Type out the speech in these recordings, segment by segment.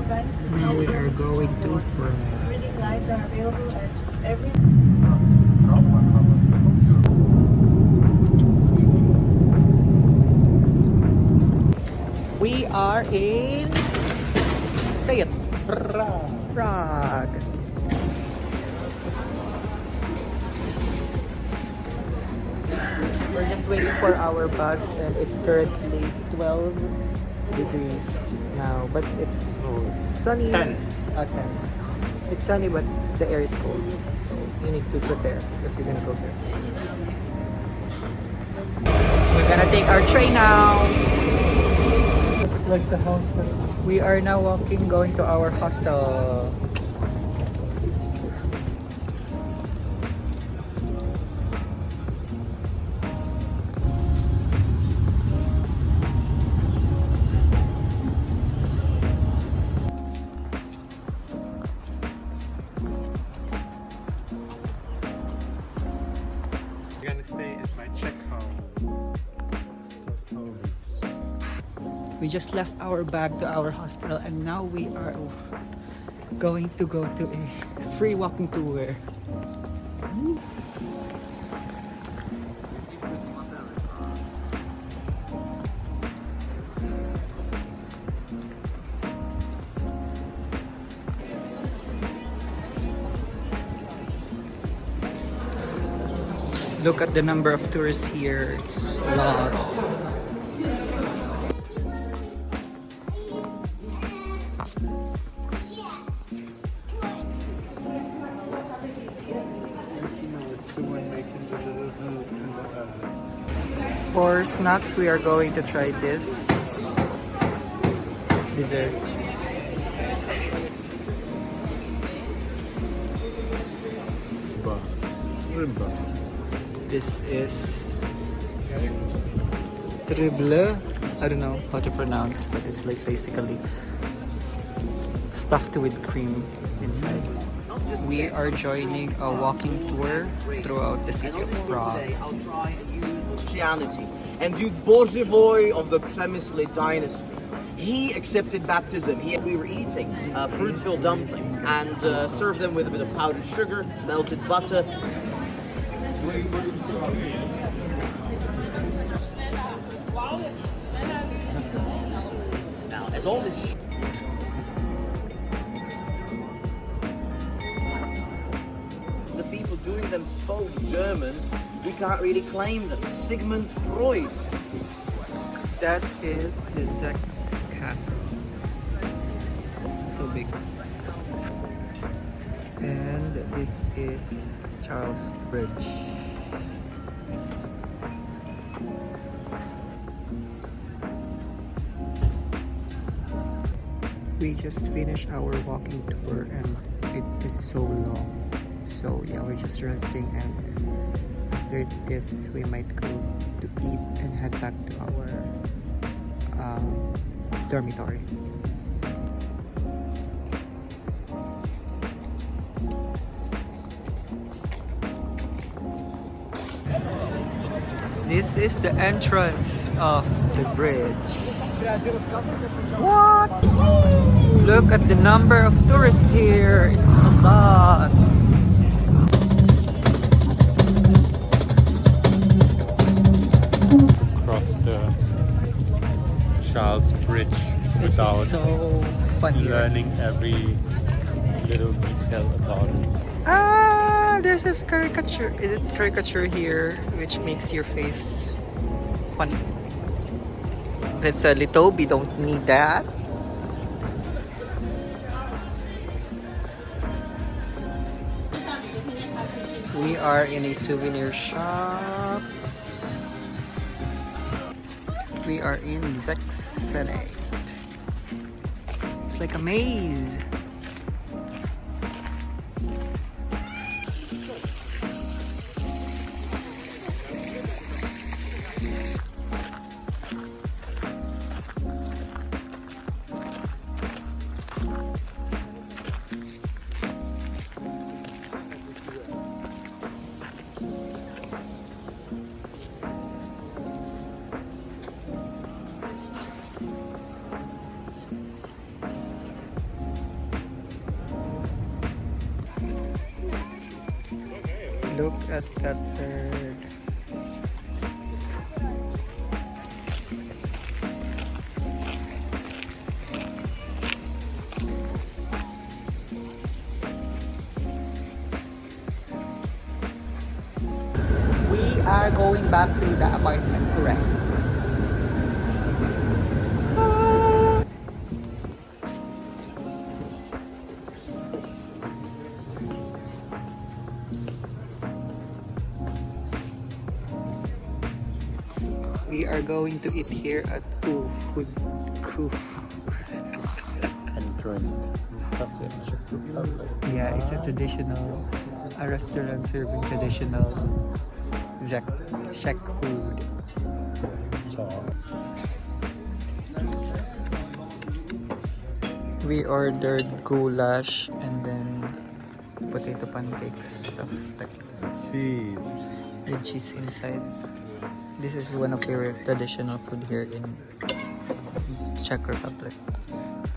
Now we are going to Prague. We are in, say it, Prague. We're just waiting for our bus and it's currently 12 degrees now, but it's sunny. 10. 10. It's sunny, but the air is cold, so you need to prepare if you're gonna go here. We're gonna take our train now. It's like the house. We are now walking, going to our hostel. We're gonna stay at my Czech home. We just left our bag to our hostel and now we are going to go to a free walking tour. Look at the number of tourists here, it's a lot. For snacks, we are going to try this dessert. This is trible. I don't know how to pronounce, but it's like basically stuffed with cream inside. We are joining a walking tour throughout the city of Prague. I'll try and use Christianity. And Duke Boživoj of the Přemysly dynasty, he accepted baptism. We were eating fruit-filled dumplings and served them with a bit of powdered sugar, melted butter. Now, as all this the people doing them spoke German, we can't really claim them. Sigmund Freud. That is the Czech castle. So big. And this is Charles Bridge. We just finished our walking tour and it is so long. So yeah, we're just resting and after this we might go to eat and head back to our dormitory. This is the entrance of the bridge. What? Look at the number of tourists here. It's a lot. Across the Charles Bridge without So funny. learning every little detail about it. Ah, there's this caricature. Is it caricature here, which makes your face funny? It's a little. We don't need that. We are in a souvenir shop. We are in Zexenate. It's like a maze. Look at that bird. We are going back to the apartment to rest. We are going to eat here at Food. And drink. That's it. Czech Republic. Yeah, it's a traditional, a restaurant serving traditional Czech food. So, We ordered goulash and then potato pancakes stuff like cheese. with cheese inside. This is one of their traditional food here in Czech Republic.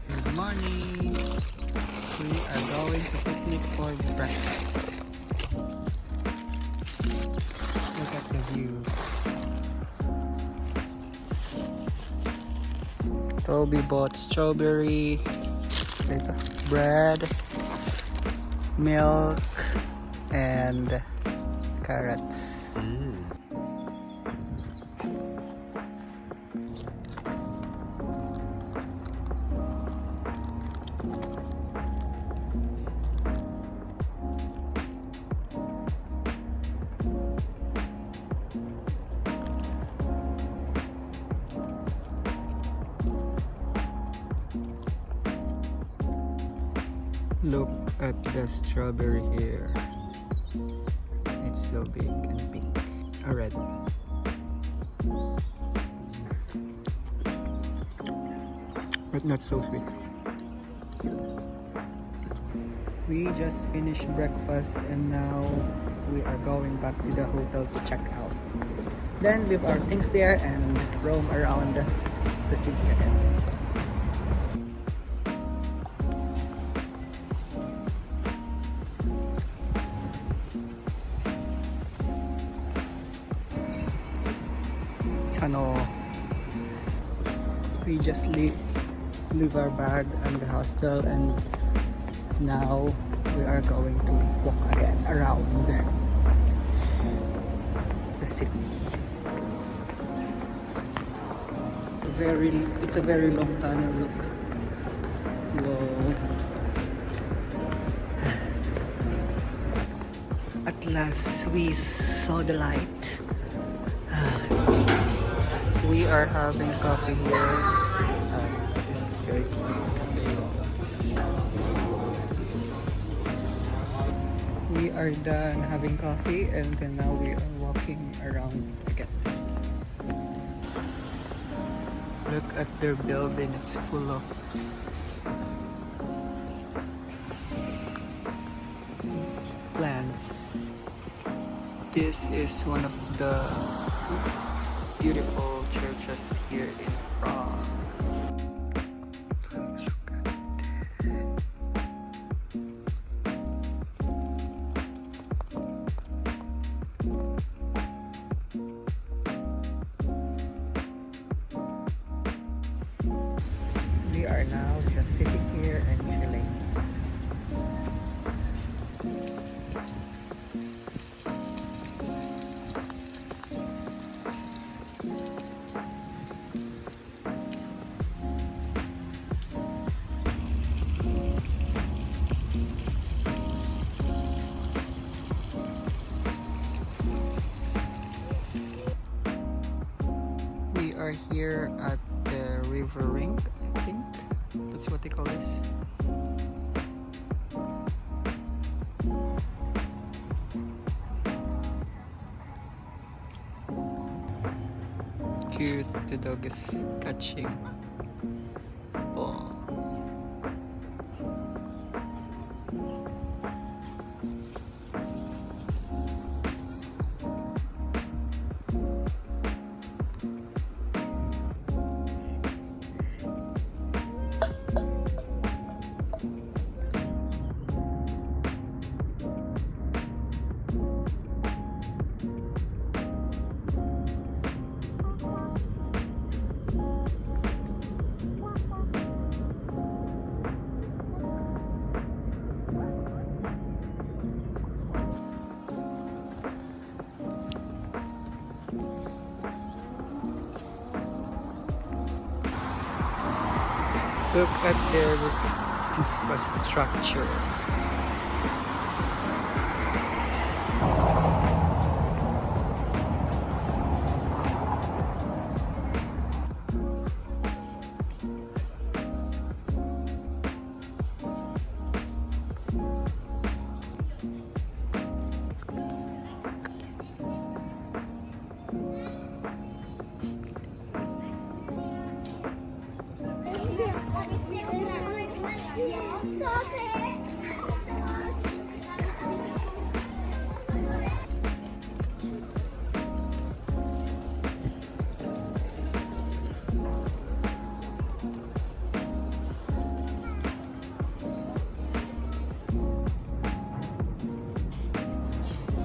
Good morning. We are going to picnic for breakfast. Look at the view. Toby bought strawberry, bread, milk, and carrots. Look at the strawberry here. It's so big and pink. Red. But not so sweet. We just finished breakfast and now we are going back to the hotel to check out. Then leave our things there and roam around the city again. We just leave our bag in the hostel and now we are going to walk again around the city. It's a very long tunnel. Look. Whoa. At last we saw the light. We are having coffee here. This very cute cafe. We are done having coffee and then now we are walking around again. Look at their building, it's full of plants. This is one of the beautiful churches here in Prague. We are now just sitting here and chilling. We are here at the river ring, I think. That's what they call this. Cute, the dog is catching ball. Look at their infrastructure.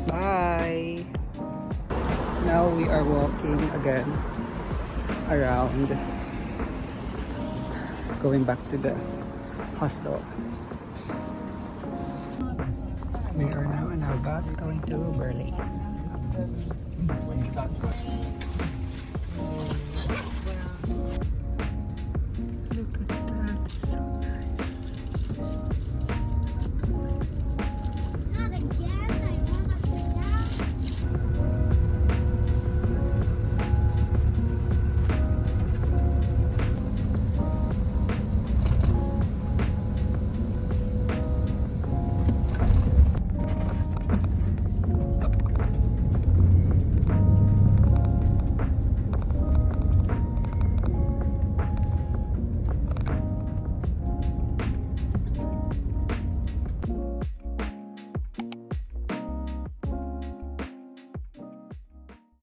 Bye! Now we are walking again around, going back to the hostel. We are now in our bus going to Berlin.